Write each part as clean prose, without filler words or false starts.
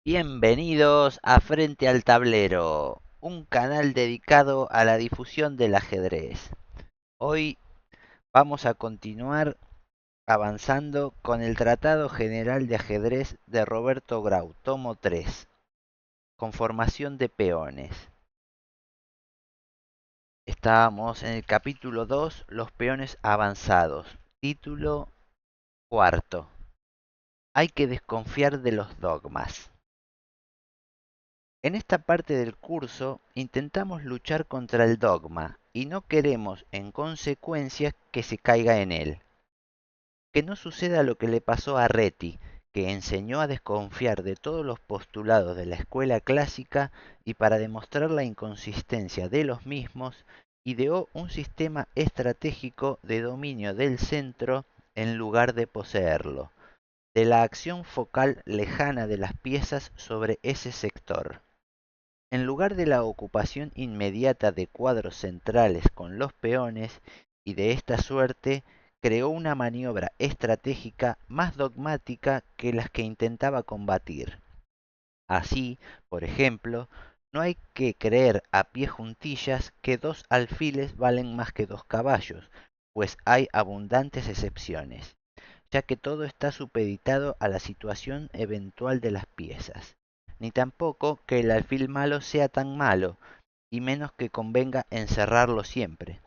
Bienvenidos a Frente al Tablero, un canal dedicado a la difusión del ajedrez. Hoy vamos a continuar avanzando con el Tratado General de Ajedrez de Roberto Grau, tomo 3, Conformación de peones. Estábamos en el capítulo 2, Los peones avanzados, título cuarto. Hay que desconfiar de los dogmas. En esta parte del curso intentamos luchar contra el dogma y no queremos en consecuencia que se caiga en él. Que no suceda lo que le pasó a Reti, que enseñó a desconfiar de todos los postulados de la escuela clásica y para demostrar la inconsistencia de los mismos, ideó un sistema estratégico de dominio del centro en lugar de poseerlo, de la acción focal lejana de las piezas sobre ese sector. En lugar de la ocupación inmediata de cuadros centrales con los peones, y de esta suerte creó una maniobra estratégica más dogmática que las que intentaba combatir. Así, por ejemplo, no hay que creer a pie juntillas que dos alfiles valen más que dos caballos, pues hay abundantes excepciones, ya que todo está supeditado a la situación eventual de las piezas, ni tampoco que el alfil malo sea tan malo, y menos que convenga encerrarlo siempre,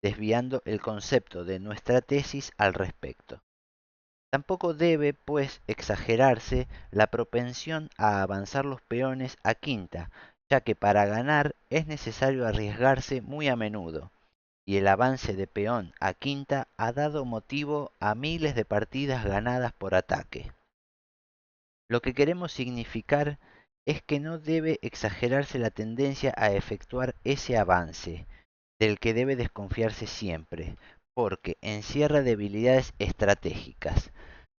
desviando el concepto de nuestra tesis al respecto. Tampoco debe, pues, exagerarse la propensión a avanzar los peones a quinta, ya que para ganar es necesario arriesgarse muy a menudo, y el avance de peón a quinta ha dado motivo a miles de partidas ganadas por ataque. Lo que queremos significar es que no debe exagerarse la tendencia a efectuar ese avance, del que debe desconfiarse siempre, porque encierra debilidades estratégicas,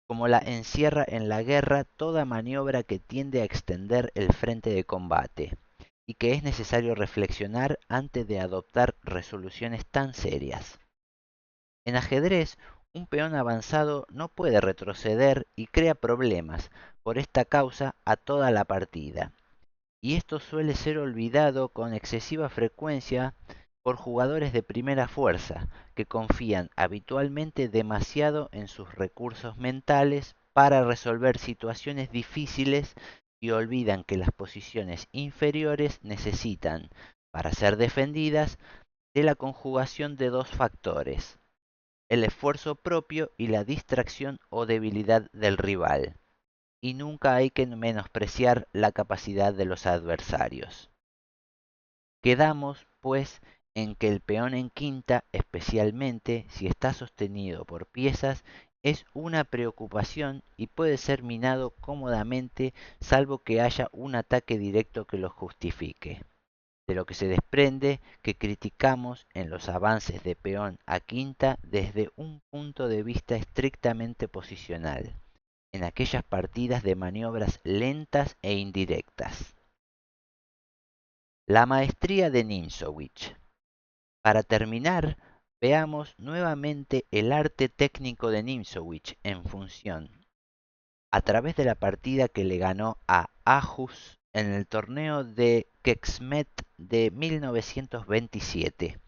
como la encierra en la guerra toda maniobra que tiende a extender el frente de combate, y que es necesario reflexionar antes de adoptar resoluciones tan serias. En ajedrez, un peón avanzado no puede retroceder y crea problemas por esta causa a toda la partida, y esto suele ser olvidado con excesiva frecuencia por jugadores de primera fuerza, que confían habitualmente demasiado en sus recursos mentales para resolver situaciones difíciles y olvidan que las posiciones inferiores necesitan, para ser defendidas, de la conjugación de dos factores: el esfuerzo propio y la distracción o debilidad del rival, y nunca hay que menospreciar la capacidad de los adversarios. Quedamos, pues, en que el peón en quinta, especialmente si está sostenido por piezas, es una preocupación y puede ser minado cómodamente salvo que haya un ataque directo que lo justifique. De lo que se desprende que criticamos en los avances de peón a quinta desde un punto de vista estrictamente posicional, en aquellas partidas de maniobras lentas e indirectas. La maestría de Nimzowitsch. Para terminar, veamos nuevamente el arte técnico de Nimzowitsch en función, a través de la partida que le ganó a Aarhus en el torneo de Kexmet de 1927.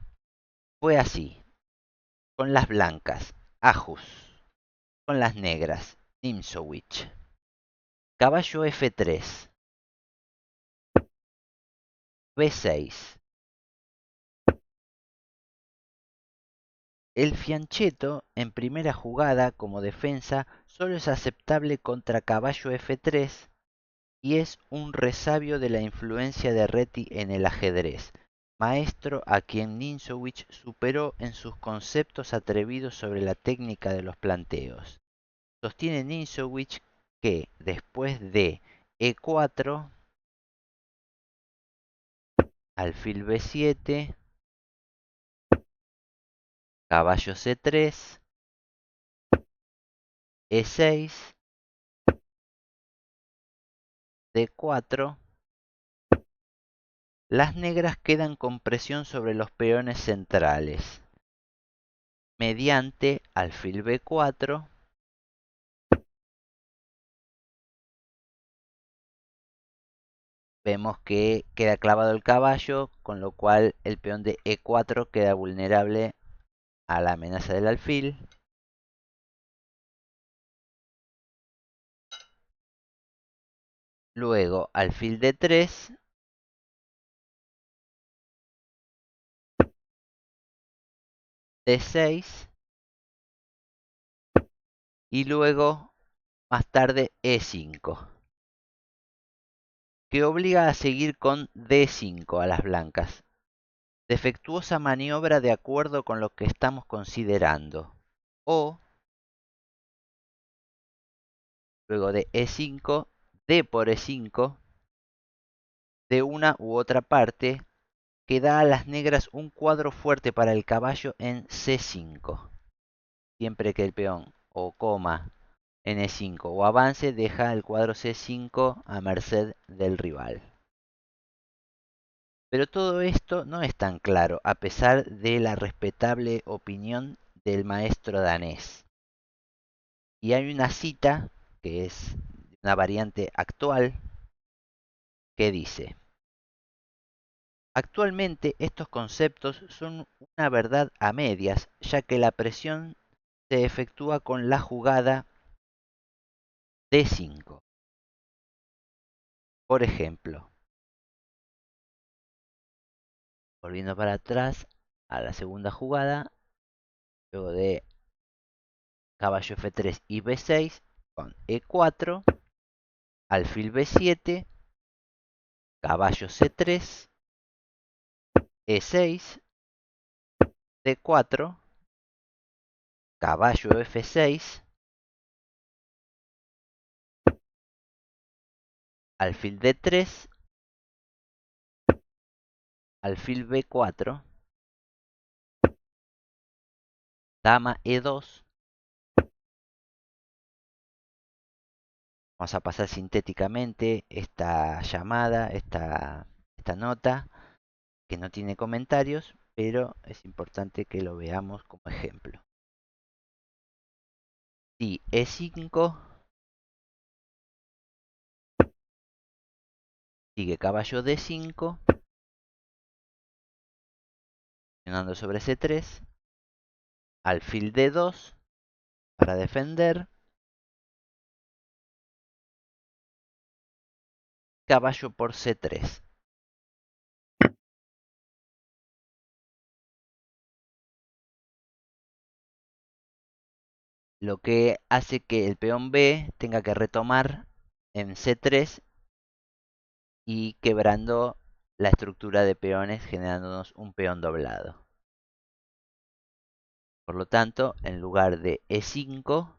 Fue así: con las blancas, Aarhus; con las negras, Nimzowitsch. Caballo F3, B6. El fianchetto en primera jugada como defensa solo es aceptable contra caballo F3 y es un resabio de la influencia de Reti en el ajedrez, maestro a quien Nimzowitsch superó en sus conceptos atrevidos sobre la técnica de los planteos. Sostiene Nimzowitsch que después de E4, alfil B7, caballo C3, E6, D4, las negras quedan con presión sobre los peones centrales, mediante alfil B4, vemos que queda clavado el caballo, con lo cual el peón de E4 queda vulnerable a la amenaza del alfil. Luego alfil D3. D6. Y luego, más tarde, E5. Que obliga a seguir con D5 a las blancas. Defectuosa maniobra de acuerdo con lo que estamos considerando. O, luego de E5, D por E5, de una u otra parte, que da a las negras un cuadro fuerte para el caballo en C5. Siempre que el peón o coma en E5 o avance, deja el cuadro C5 a merced del rival. Pero todo esto no es tan claro, a pesar de la respetable opinión del maestro danés. Y hay una cita, que es una variante actual, que dice: actualmente estos conceptos son una verdad a medias, ya que la presión se efectúa con la jugada D5. Por ejemplo, volviendo para atrás a la segunda jugada, luego de caballo F3 y B6, con E4, alfil B7, caballo C3, E6, D4, caballo F6, alfil D3, alfil B4, dama E2. Vamos a pasar sintéticamente esta llamada, esta nota, que no tiene comentarios, pero es importante que lo veamos como ejemplo. Si E5, sigue caballo D5, presionando sobre C3, alfil D2 para defender, caballo por C3. Lo que hace que el peón B tenga que retomar en C3 y quebrando la estructura de peones, generándonos un peón doblado. Por lo tanto, en lugar de E5,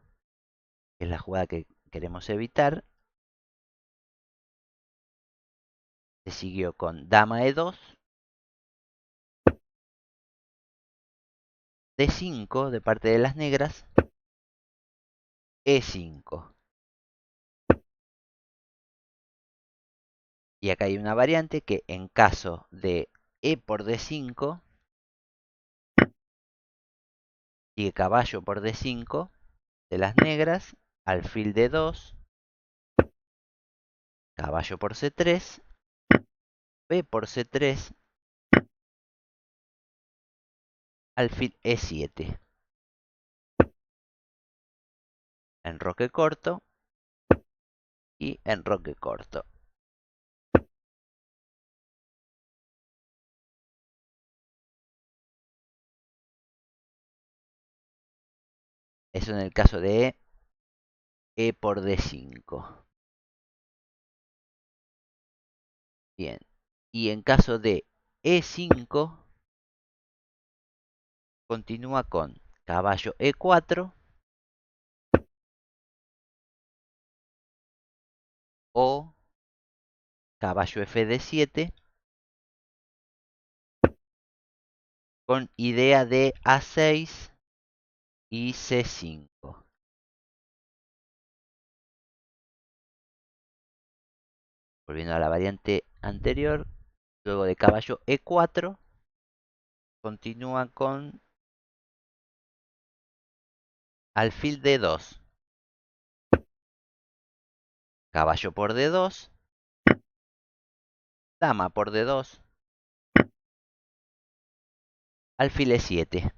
que es la jugada que queremos evitar, se siguió con dama E2, D5 de parte de las negras, E5. Y acá hay una variante que en caso de E por D5, sigue caballo por D5 de las negras, alfil D2, caballo por C3, B por C3, alfil E7. Enroque corto y enroque corto. Eso en el caso de E por D5. Bien. Y en caso de E5, continúa con caballo E4 o caballo FD7 con idea de A6 y C5. Volviendo a la variante anterior, luego de caballo E4, continúa con alfil D2, caballo por D2, Dama por D2. Alfil E7.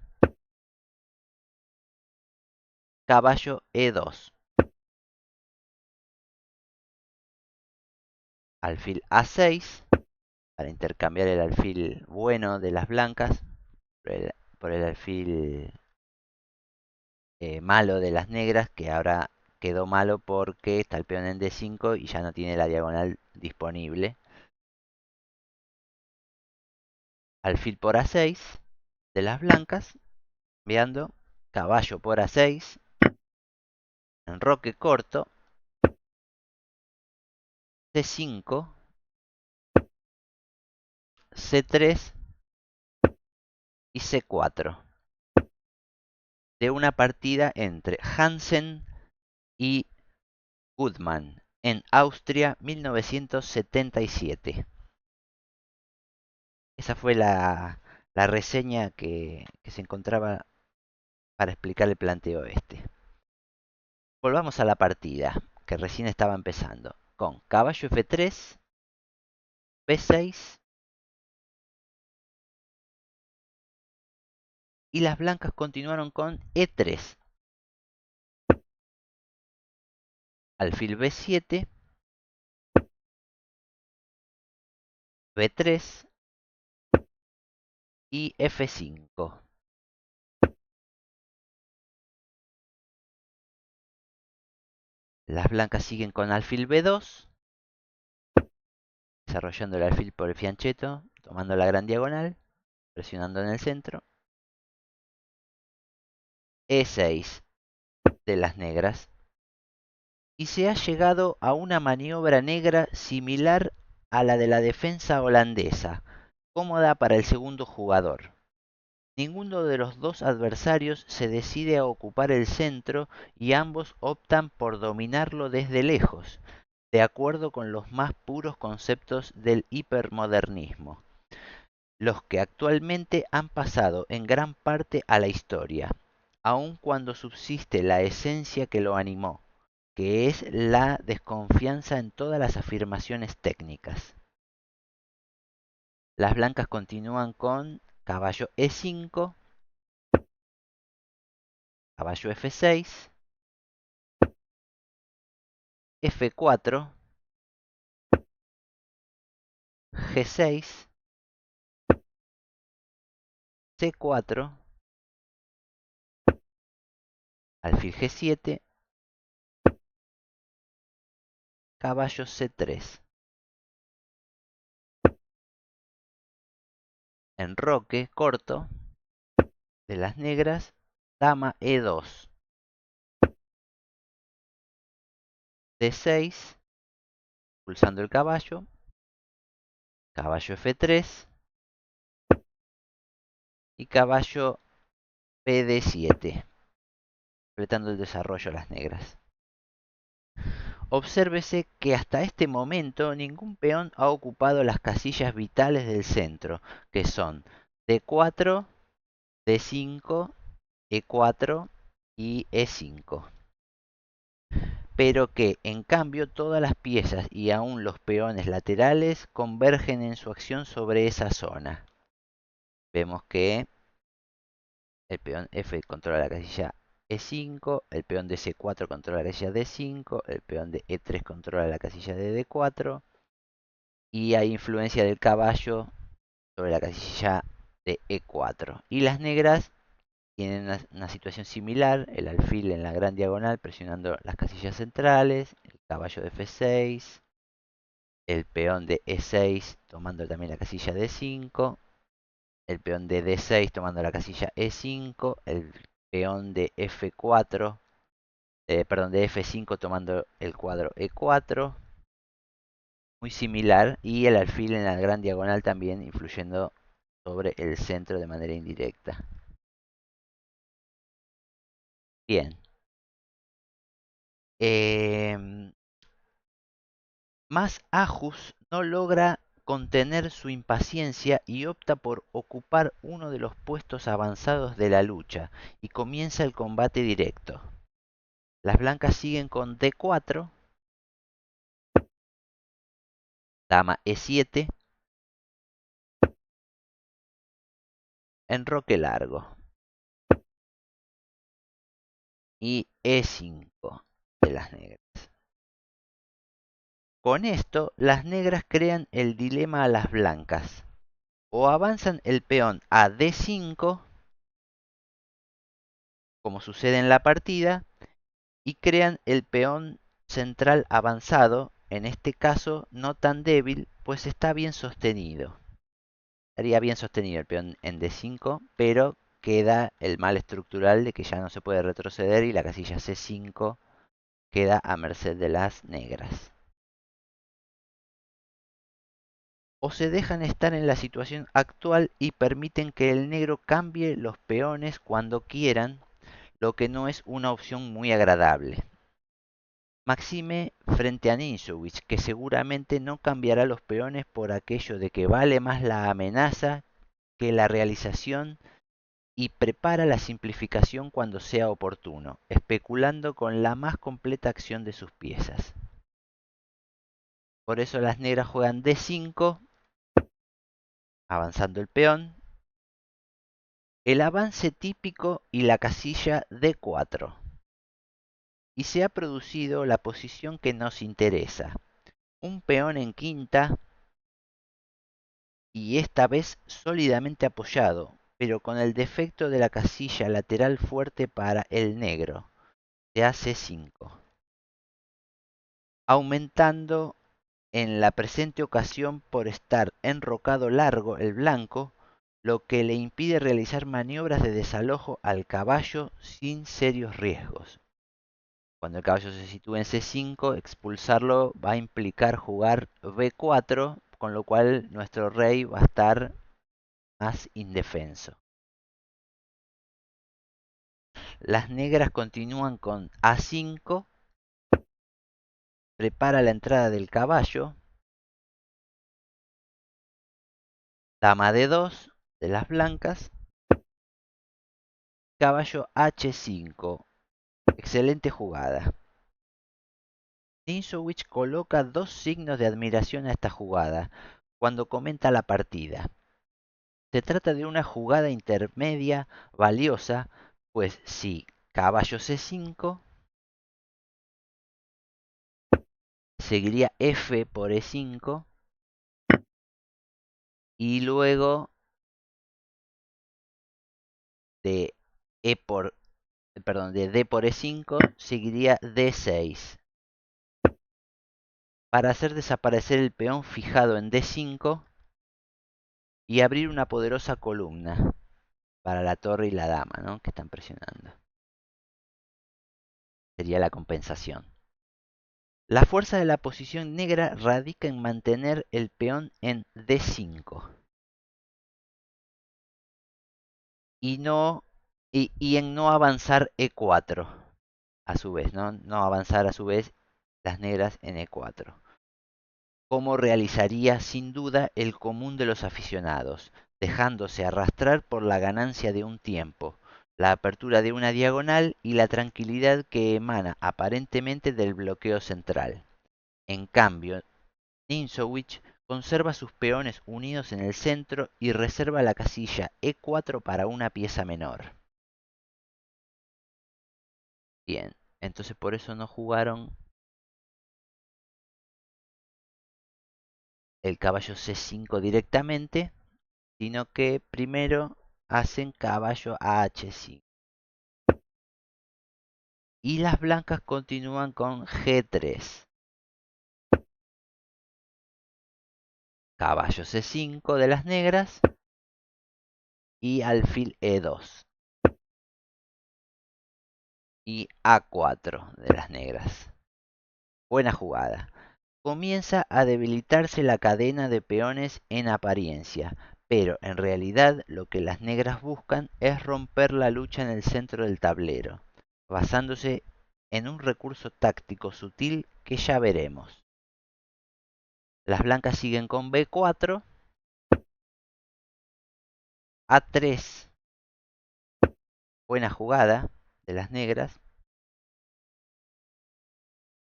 Caballo E2. Alfil A6. Para intercambiar el alfil bueno de las blancas por el alfil malo de las negras, que ahora quedó malo porque está el peón en D5 y ya no tiene la diagonal disponible. Alfil por A6 de las blancas, enviando caballo por A6, enroque corto, C5, C3 y C4. De una partida entre Hansen y Goodman en Austria 1977. Esa fue la reseña que se encontraba para explicar el planteo este. Volvamos a la partida, que recién estaba empezando, con caballo F3, B6, y las blancas continuaron con E3, alfil B7, B3 y F5. Las blancas siguen con alfil B2, desarrollando el alfil por el fianchetto, tomando la gran diagonal, presionando en el centro. E6 de las negras. Y se ha llegado a una maniobra negra similar a la de la defensa holandesa, cómoda para el segundo jugador. Ninguno de los dos adversarios se decide a ocupar el centro y ambos optan por dominarlo desde lejos, de acuerdo con los más puros conceptos del hipermodernismo, los que actualmente han pasado en gran parte a la historia, aun cuando subsiste la esencia que lo animó, que es la desconfianza en todas las afirmaciones técnicas. Las blancas continúan con caballo E5, caballo F6, F4, G6, C4, alfil G7, caballo C3. Enroque corto de las negras, dama E2, D6, pulsando el caballo, caballo F3 y caballo PD7, completando el desarrollo de las negras. Obsérvese que hasta este momento ningún peón ha ocupado las casillas vitales del centro, que son D4, D5, E4 y E5. Pero que, en cambio, todas las piezas y aún los peones laterales convergen en su acción sobre esa zona. Vemos que el peón F controla la casilla E5, el peón de C4 controla la casilla D5, el peón de E3 controla la casilla de D4, y hay influencia del caballo sobre la casilla de E4. Y las negras tienen una situación similar, el alfil en la gran diagonal presionando las casillas centrales, el caballo de F6, el peón de E6 tomando también la casilla D5, el peón de D6 tomando la casilla E5, el peón de F4, perdón, de F5 tomando el cuadro E4, muy similar, y el alfil en la gran diagonal también influyendo sobre el centro de manera indirecta. Bien. Mas Ajus no logra contener su impaciencia y opta por ocupar uno de los puestos avanzados de la lucha, y comienza el combate directo. Las blancas siguen con D4, dama E7, enroque largo. Y E5 de las negras. Con esto, las negras crean el dilema a las blancas. O avanzan el peón a D5, como sucede en la partida, y crean el peón central avanzado, en este caso no tan débil, pues está bien sostenido. Estaría bien sostenido el peón en D5, pero queda el mal estructural de que ya no se puede retroceder y la casilla C5 queda a merced de las negras. O se dejan estar en la situación actual y permiten que el negro cambie los peones cuando quieran, lo que no es una opción muy agradable. Maxime frente a Ninjowitz, que seguramente no cambiará los peones por aquello de que vale más la amenaza que la realización y prepara la simplificación cuando sea oportuno, especulando con la más completa acción de sus piezas. Por eso las negras juegan D5, avanzando el peón, el avance típico y la casilla D4. Y se ha producido la posición que nos interesa. Un peón en quinta y esta vez sólidamente apoyado, pero con el defecto de la casilla lateral fuerte para el negro, de AC5, aumentando en la presente ocasión por estar enrocado largo el blanco, lo que le impide realizar maniobras de desalojo al caballo sin serios riesgos. Cuando el caballo se sitúe en C5, expulsarlo va a implicar jugar B4, con lo cual nuestro rey va a estar más indefenso. Las negras continúan con A5, prepara la entrada del caballo, dama D2 de las blancas, caballo H5. Excelente jugada. Ninjowitz coloca dos signos de admiración a esta jugada cuando comenta la partida. Se trata de una jugada intermedia valiosa, pues si caballo C5, seguiría F por E5 y luego de E por, perdón, de D por E5 seguiría D6 para hacer desaparecer el peón fijado en D5 y abrir una poderosa columna para la torre y la dama, ¿no?, que están presionando. Sería la compensación. La fuerza de la posición negra radica en mantener el peón en D5 y, no, y en no avanzar E4 a su vez, no avanzar a su vez las negras en E4, como realizaría sin duda el común de los aficionados, dejándose arrastrar por la ganancia de un tiempo, la apertura de una diagonal y la tranquilidad que emana aparentemente del bloqueo central. En cambio, Ninjowitz conserva sus peones unidos en el centro y reserva la casilla E4 para una pieza menor. Bien, entonces por eso no jugaron el caballo C5 directamente, sino que primero hacen caballo a H5. Y las blancas continúan con G3. Caballo C5 de las negras y alfil E2. Y A4 de las negras. Buena jugada. Comienza a debilitarse la cadena de peones en apariencia, pero en realidad lo que las negras buscan es romper la lucha en el centro del tablero, basándose en un recurso táctico sutil que ya veremos. Las blancas siguen con B4, A3, buena jugada de las negras,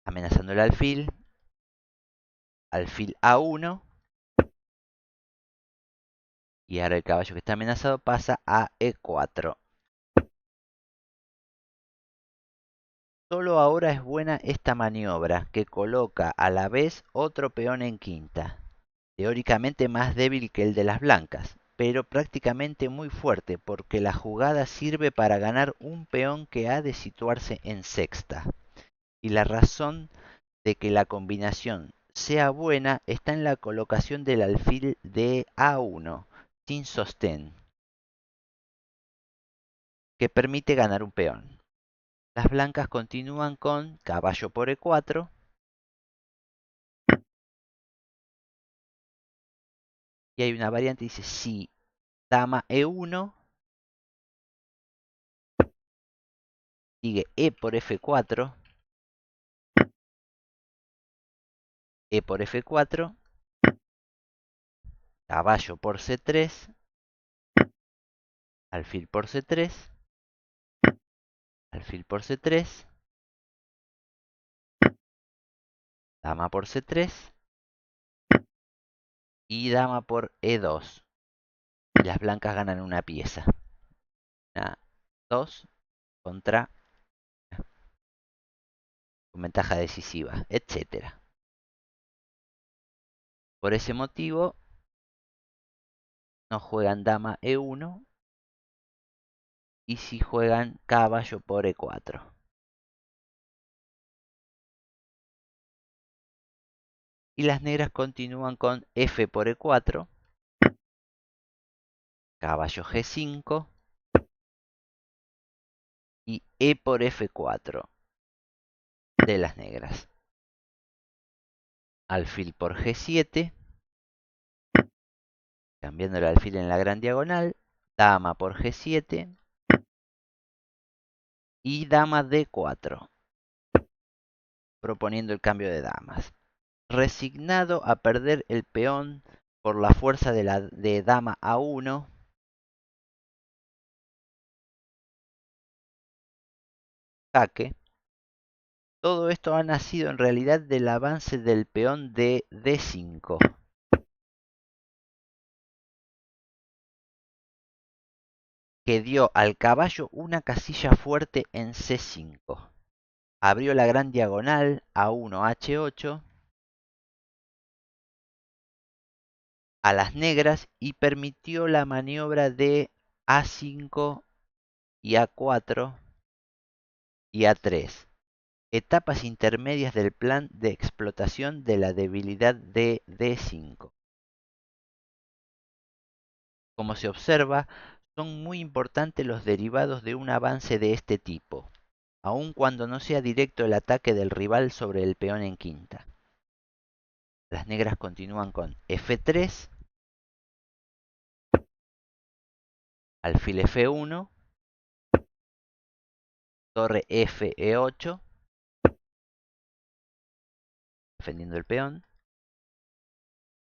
amenazando el alfil, alfil A1, Y ahora el caballo que está amenazado pasa a E4. Solo ahora es buena esta maniobra, que coloca a la vez otro peón en quinta. Teóricamente más débil que el de las blancas, pero prácticamente muy fuerte porque la jugada sirve para ganar un peón que ha de situarse en sexta. Y la razón de que la combinación sea buena está en la colocación del alfil de A1 sin sostén, que permite ganar un peón. Las blancas continúan con caballo por E4 y hay una variante que dice si dama E1 sigue E por F4, E por F4, caballo por C3, alfil por C3, alfil por C3, dama por C3 y dama por E2. Y las blancas ganan una pieza. Una 2 contra con ventaja decisiva, etcétera. Por ese motivo no juegan dama E1 y si juegan caballo por E4. Y las negras continúan con F por E4, caballo G5 y E por F4 de las negras. Alfil por G7, cambiando el alfil en la gran diagonal, dama por G7 y dama D4, proponiendo el cambio de damas. Resignado a perder el peón por la fuerza de dama A1, jaque. Todo esto ha nacido en realidad del avance del peón de D5, que dio al caballo una casilla fuerte en C5. Abrió la gran diagonal A1 H8 a las negras y permitió la maniobra de A5 y A4 y A3, etapas intermedias del plan de explotación de la debilidad de D5. Como se observa, son muy importantes los derivados de un avance de este tipo, aun cuando no sea directo el ataque del rival sobre el peón en quinta. Las negras continúan con F3, alfil F1, torre F E8, defendiendo el peón,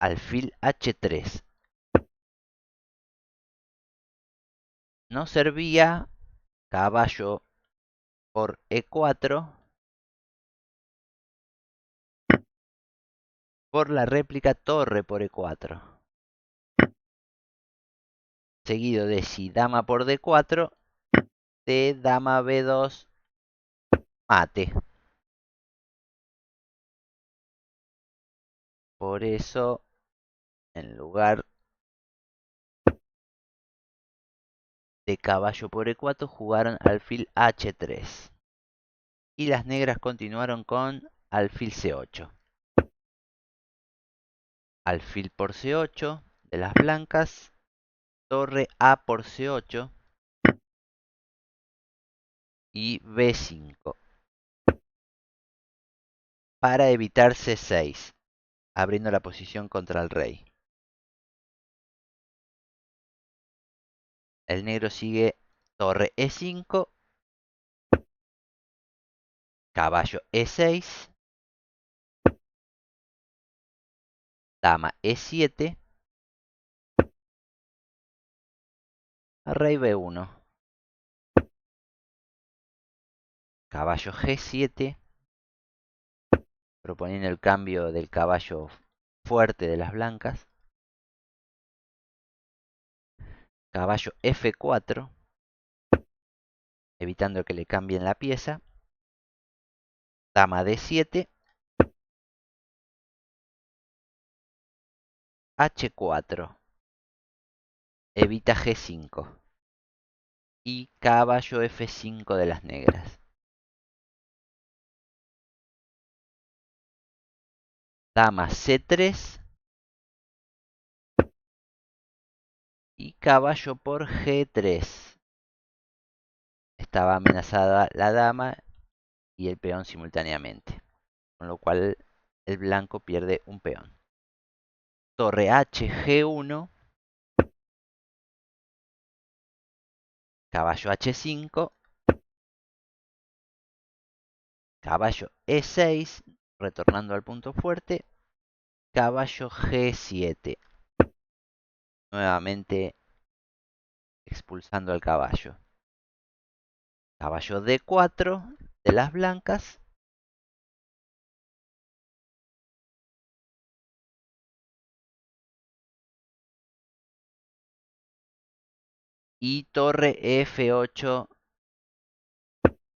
alfil H3. No servía caballo por E4 por la réplica torre por E4, seguido de si dama por D4, de dama B2 mate. Por eso, en lugar de caballo por E4, jugaron alfil H3. Y las negras continuaron con alfil C8. Alfil por C8 de las blancas, torre A por C8 y B5 para evitar C6, abriendo la posición contra el rey. El negro sigue torre E5, caballo E6, dama E7, rey B1, caballo G7, proponiendo el cambio del caballo fuerte de las blancas, caballo F4, evitando que le cambien la pieza, dama D7, H4, evita G5 y caballo F5 de las negras. Dama C3 y caballo por G3. Estaba amenazada la dama y el peón simultáneamente, con lo cual el blanco pierde un peón. Torre H, G1, caballo H5, caballo E6, retornando al punto fuerte, caballo G7, nuevamente expulsando al caballo. Caballo D4 de las blancas. Y torre F8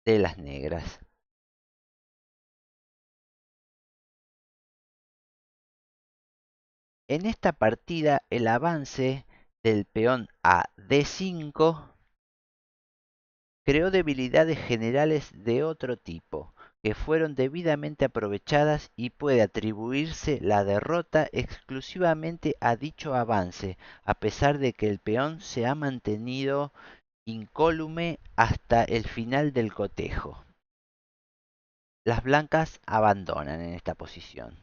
de las negras. En esta partida el avance del peón a D5 creó debilidades generales de otro tipo, que fueron debidamente aprovechadas y puede atribuirse la derrota exclusivamente a dicho avance, a pesar de que el peón se ha mantenido incólume hasta el final del cotejo. Las blancas abandonan en esta posición.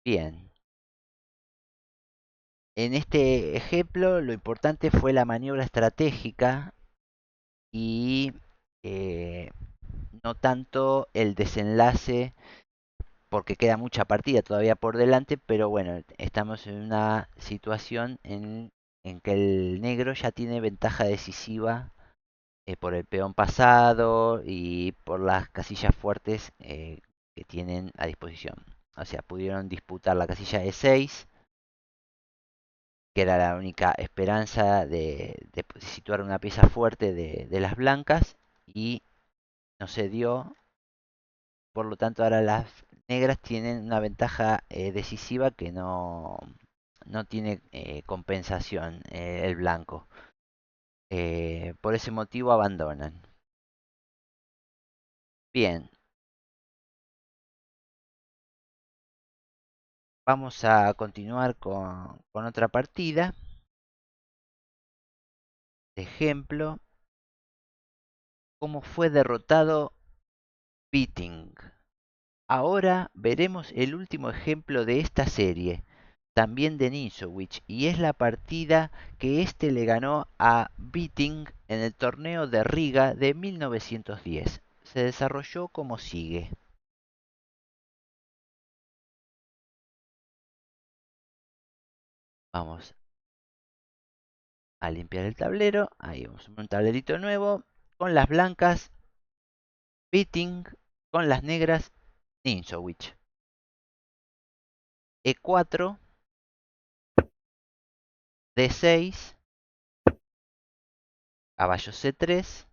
Bien. En este ejemplo lo importante fue la maniobra estratégica y eh, no tanto el desenlace, porque queda mucha partida todavía por delante, pero bueno, estamos en una situación en que el negro ya tiene ventaja decisiva por el peón pasado y por las casillas fuertes que tienen a disposición. O sea, pudieron disputar la casilla E6, que era la única esperanza de situar una pieza fuerte de las blancas, y no se dio. Por lo tanto, ahora las negras tienen una ventaja decisiva que no tiene compensación el blanco. Por ese motivo abandonan. Bien, vamos a continuar con otra partida. De ejemplo, cómo fue derrotado Beating. Ahora veremos el último ejemplo de esta serie, también de Ninzowitsch, y es la partida que este le ganó a Beating en el torneo de Riga de 1910. Se desarrolló como sigue. Vamos a limpiar el tablero. Ahí vamos a un tablerito nuevo con las blancas Beating, con las negras Ninzowitsch. E4, D6, caballo C3,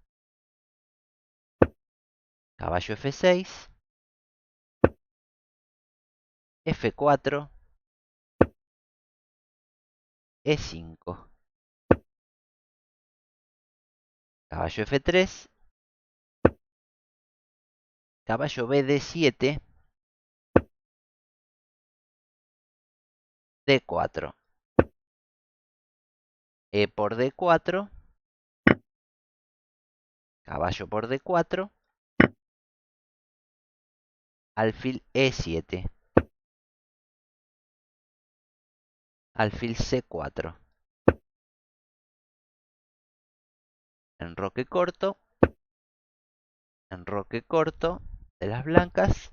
caballo F6, F4, E5, caballo F3, caballo BD7, D4, E por D4, caballo por D4, alfil E7, alfil C4, enroque corto de las blancas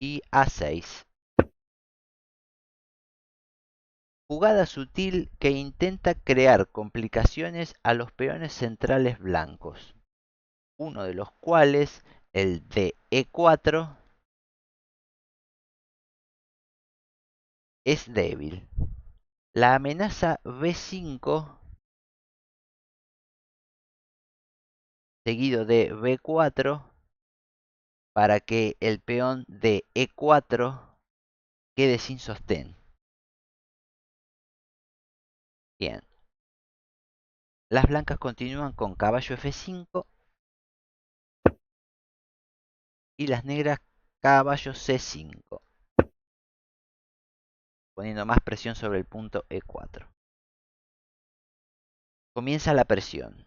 y A6. Jugada sutil que intenta crear complicaciones a los peones centrales blancos, uno de los cuales, el de E4, es débil. La amenaza B5 seguido de B4 para que el peón de E4 quede sin sostén. Bien. Las blancas continúan con caballo F5 y las negras caballo C5, poniendo más presión sobre el punto E4. Comienza la presión.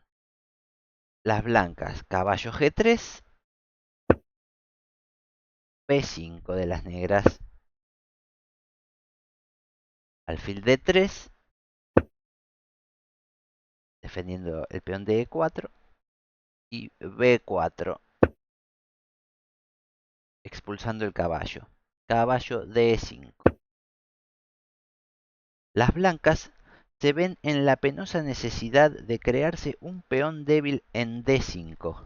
Las blancas caballo G3, B5 de las negras, alfil D3, defendiendo el peón de E4, y B4, expulsando el caballo. Caballo D5. Las blancas se ven en la penosa necesidad de crearse un peón débil en D5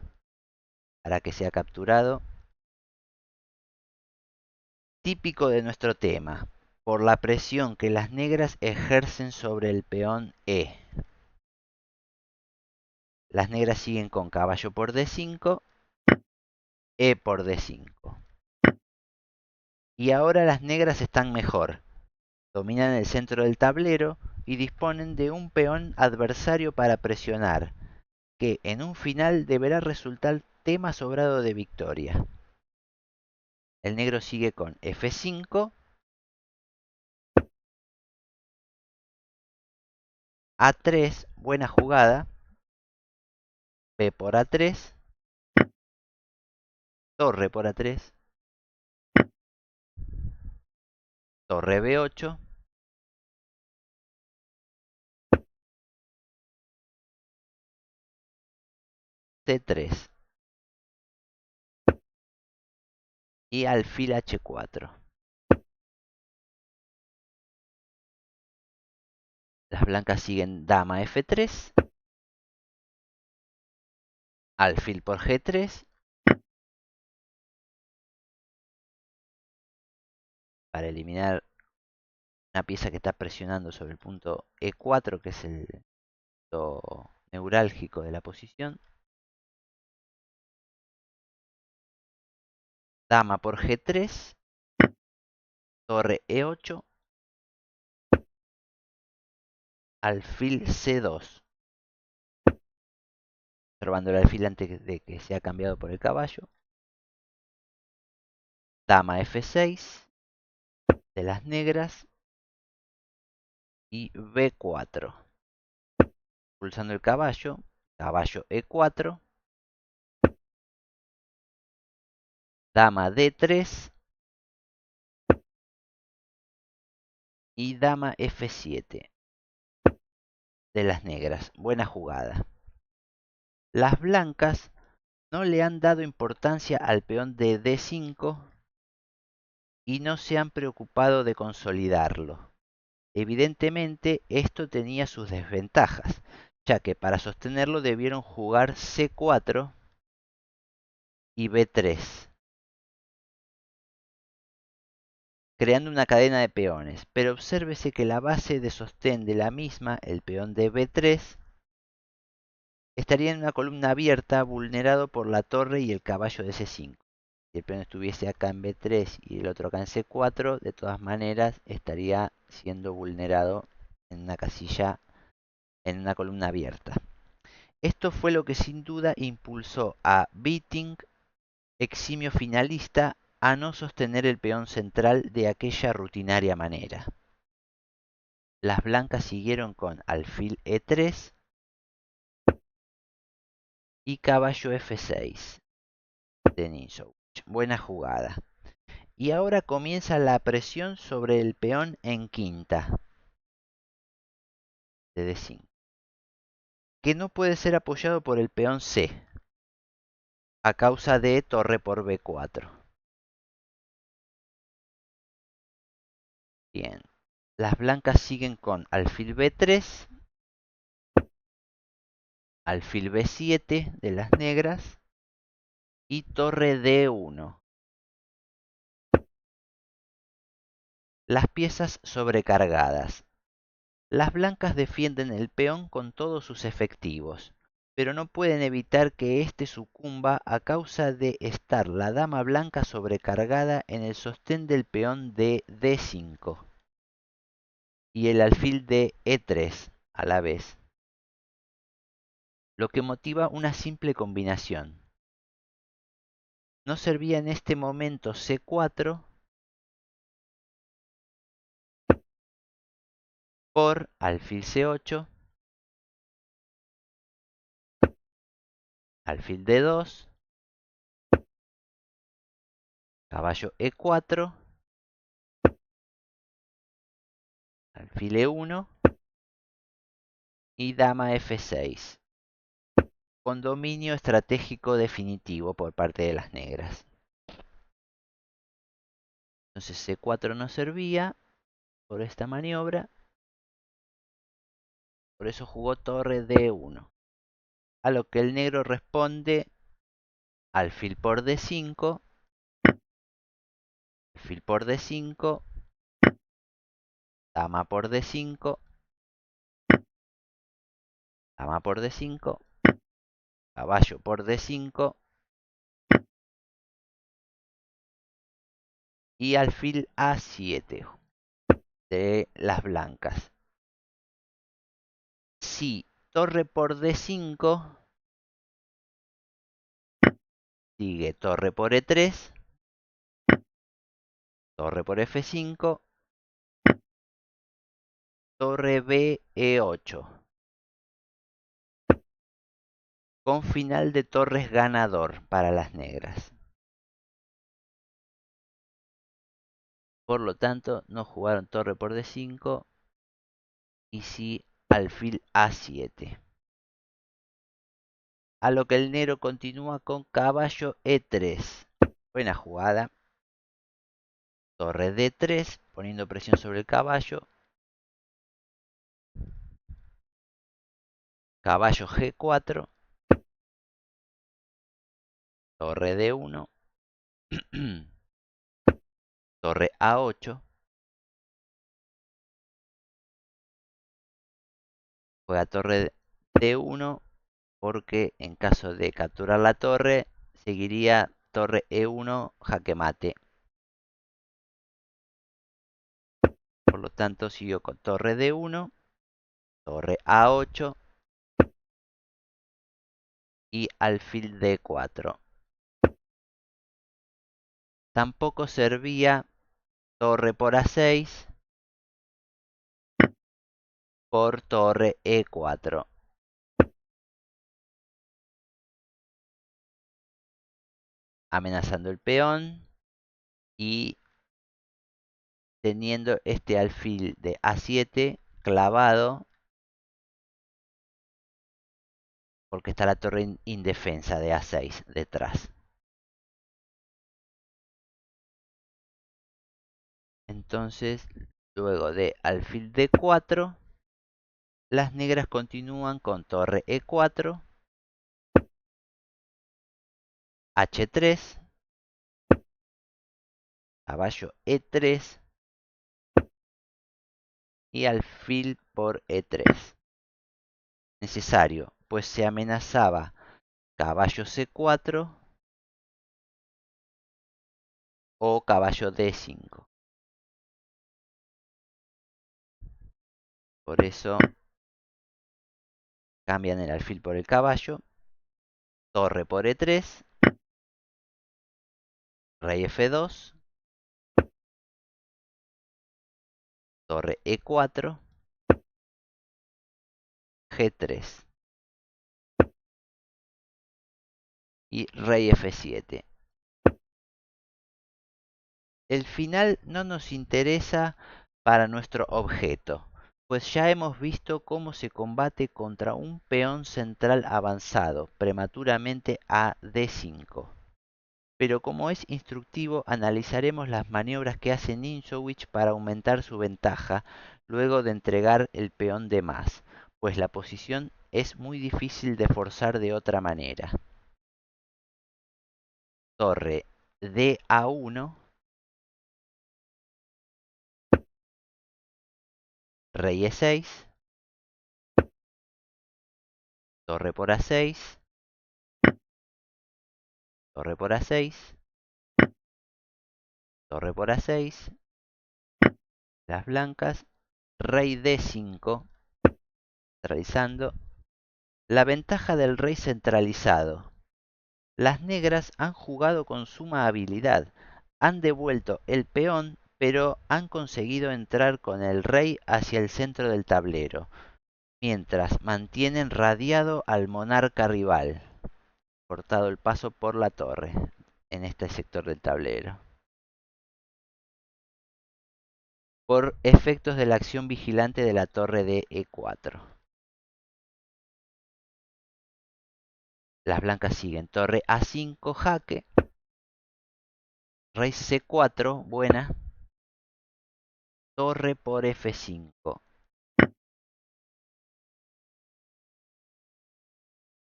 para que sea capturado, típico de nuestro tema, por la presión que las negras ejercen sobre el peón E. Las negras siguen con caballo por D5, E por D5. Y ahora las negras están mejor, dominan el centro del tablero y disponen de un peón adversario para presionar, que en un final deberá resultar tema sobrado de victoria. El negro sigue con F5, A3, buena jugada, B por A3, torre por A3, torre B8, C3 y alfil H4. Las blancas siguen dama F3, alfil por G3, para eliminar una pieza que está presionando sobre el punto E4, que es el punto neurálgico de la posición. Dama por G3, torre E8, alfil C2, observando el alfil antes de que sea cambiado por el caballo. Dama F6 de las negras y B4, pulsando el caballo, caballo E4, dama D3 y dama F7 de las negras. Buena jugada. Las blancas no le han dado importancia al peón de D5 y no se han preocupado de consolidarlo. Evidentemente esto tenía sus desventajas, ya que para sostenerlo debieron jugar C4 y B3, creando una cadena de peones, pero obsérvese que la base de sostén de la misma, el peón de B3, estaría en una columna abierta, vulnerado por la torre y el caballo de C5. Si el peón estuviese acá en B3 y el otro acá en C4, de todas maneras estaría siendo vulnerado en una casilla, en una columna abierta. Esto fue lo que sin duda impulsó a Bitting, eximio finalista, a no sostener el peón central de aquella rutinaria manera. Las blancas siguieron con alfil E3 y caballo F6 de Nisowich. Buena jugada. Y ahora comienza la presión sobre el peón en quinta de D5, que no puede ser apoyado por el peón C, a causa de torre por B4. Bien, las blancas siguen con alfil B3, alfil B7 de las negras y torre D1. Las piezas sobrecargadas. Las blancas defienden el peón con todos sus efectivos, pero no pueden evitar que éste sucumba a causa de estar la dama blanca sobrecargada en el sostén del peón de D5 y el alfil de E3 a la vez, lo que motiva una simple combinación. No servía en este momento C4 por alfil C8, alfil D2, caballo E4, alfil E1 y dama F6, con dominio estratégico definitivo por parte de las negras. Entonces C4 no servía por esta maniobra, por eso jugó torre D1. A lo que el negro responde alfil por D5, alfil por D5, dama por D5, dama por D5, caballo por D5 y alfil A7 de las blancas. Si torre por D5, sigue torre por E3, torre por F5, torre B E8, con final de torres ganador para las negras. Por lo tanto, no jugaron torre por D5 y sí alfil A7. A lo que el negro continúa con caballo E3. Buena jugada. Torre D3, poniendo presión sobre el caballo. Caballo G4. Torre D1. Torre A8. Juega torre D1 porque en caso de capturar la torre, seguiría torre E1 jaque mate. Por lo tanto, siguió con torre D1, torre A8 y alfil D4. Tampoco servía torre por A6 por torre E4. Amenazando el peón y teniendo este alfil de A7 clavado porque está la torre indefensa de A6 detrás. Entonces, luego de alfil D4, las negras continúan con torre E4, H3, caballo E3 y alfil por E3. Necesario, pues se amenazaba caballo C4 o caballo D5. Por eso cambian el alfil por el caballo, torre por E3, rey F2, torre E4, G3 y rey F7. El final no nos interesa para nuestro objeto, pues ya hemos visto cómo se combate contra un peón central avanzado prematuramente a D5. Pero como es instructivo, analizaremos las maniobras que hace Ninjowicz para aumentar su ventaja luego de entregar el peón de más, pues la posición es muy difícil de forzar de otra manera. Torre DA1, Rey E6, torre por A6, torre por A6, torre por A6, las blancas, rey D5, centralizando. La ventaja del rey centralizado. Las negras han jugado con suma habilidad, han devuelto el peón, pero han conseguido entrar con el rey hacia el centro del tablero, mientras mantienen radiado al monarca rival, cortado el paso por la torre en este sector del tablero. Por efectos de la acción vigilante de la torre de E4. Las blancas siguen torre A5, jaque, rey C4, buena, torre por F5,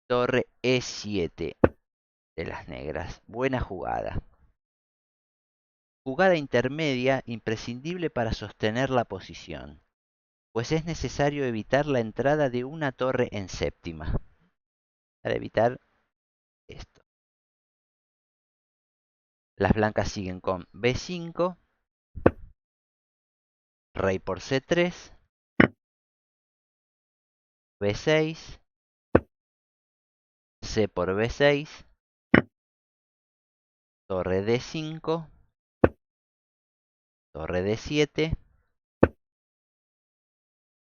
torre E7 de las negras, buena jugada. Jugada intermedia imprescindible para sostener la posición, pues es necesario evitar la entrada de una torre en séptima, para evitar esto. Las blancas siguen con B5, rey por C3, B6, C por B6, torre D5, torre D7,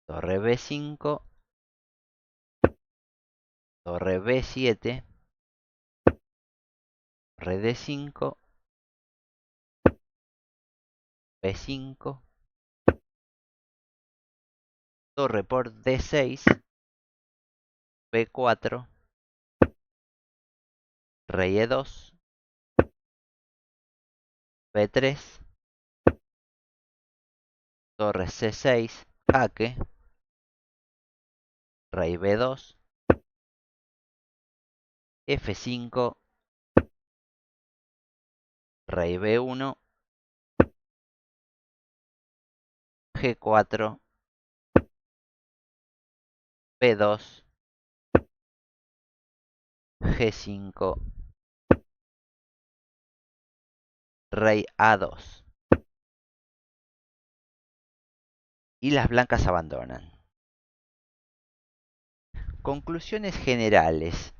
torre B5, torre B7, torre D5, B5, torre por D6, B4, rey E2, B3, torre C6, jaque, rey B2, F5, rey B1, G4, B2, G5, rey A2. Y las blancas abandonan. Conclusiones generales.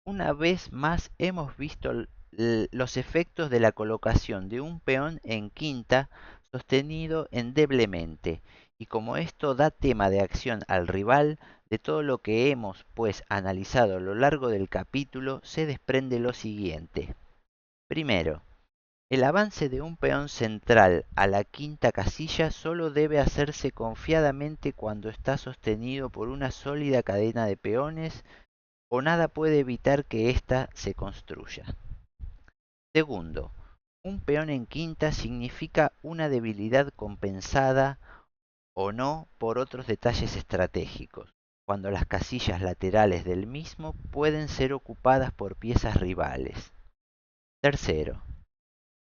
Una vez más hemos visto los efectos de la colocación de un peón en quinta sostenido endeblemente, y como esto da tema de acción al rival, de todo lo que hemos pues analizado a lo largo del capítulo se desprende lo siguiente. Primero, el avance de un peón central a la quinta casilla solo debe hacerse confiadamente cuando está sostenido por una sólida cadena de peones o nada puede evitar que ésta se construya. Segundo, un peón en quinta significa una debilidad compensada o no por otros detalles estratégicos, cuando las casillas laterales del mismo pueden ser ocupadas por piezas rivales. Tercero,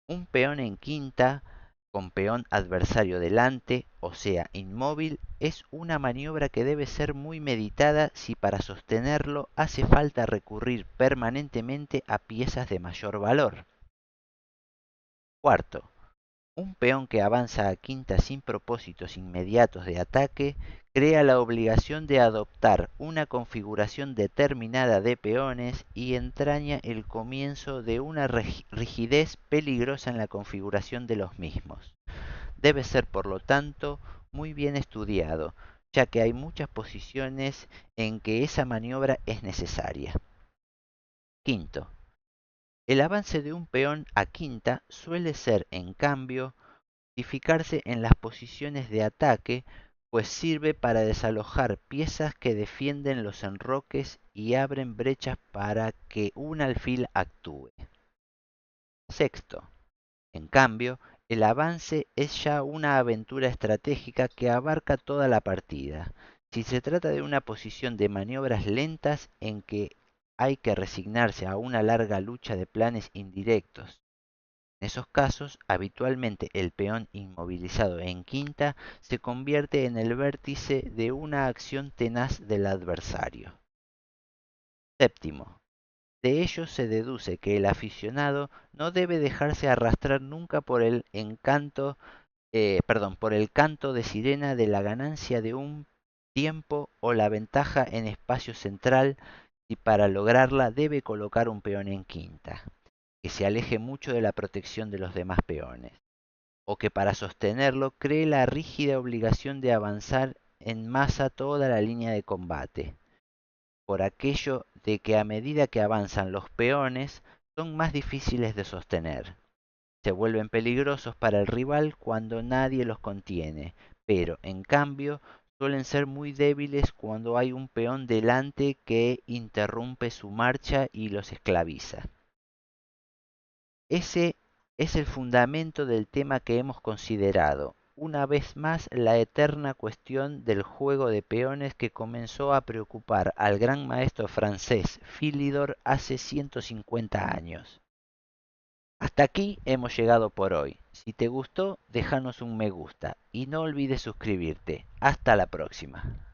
un peón en quinta con peón adversario delante, o sea, inmóvil, es una maniobra que debe ser muy meditada si para sostenerlo hace falta recurrir permanentemente a piezas de mayor valor. Cuarto, un peón que avanza a quinta sin propósitos inmediatos de ataque crea la obligación de adoptar una configuración determinada de peones y entraña el comienzo de una rigidez peligrosa en la configuración de los mismos. Debe ser, por lo tanto, muy bien estudiado, ya que hay muchas posiciones en que esa maniobra es necesaria. Quinto, el avance de un peón a quinta suele ser, en cambio, modificarse en las posiciones de ataque, pues sirve para desalojar piezas que defienden los enroques y abren brechas para que un alfil actúe. Sexto, en cambio, el avance es ya una aventura estratégica que abarca toda la partida. Si se trata de una posición de maniobras lentas en que hay que resignarse a una larga lucha de planes indirectos En esos casos, habitualmente el peón inmovilizado en quinta se convierte en el vértice de una acción tenaz del adversario. Séptimo, de ello se deduce que el aficionado no debe dejarse arrastrar nunca por el por el canto de sirena de la ganancia de un tiempo o la ventaja en espacio central, y para lograrla debe colocar un peón en quinta, que se aleje mucho de la protección de los demás peones, o que para sostenerlo cree la rígida obligación de avanzar en masa toda la línea de combate, por aquello de que a medida que avanzan los peones son más difíciles de sostener. Se vuelven peligrosos para el rival cuando nadie los contiene, pero en cambio suelen ser muy débiles cuando hay un peón delante que interrumpe su marcha y los esclaviza. Ese es el fundamento del tema que hemos considerado, una vez más la eterna cuestión del juego de peones que comenzó a preocupar al gran maestro francés Philidor hace 150 años. Hasta aquí hemos llegado por hoy. Si te gustó, déjanos un me gusta y no olvides suscribirte. Hasta la próxima.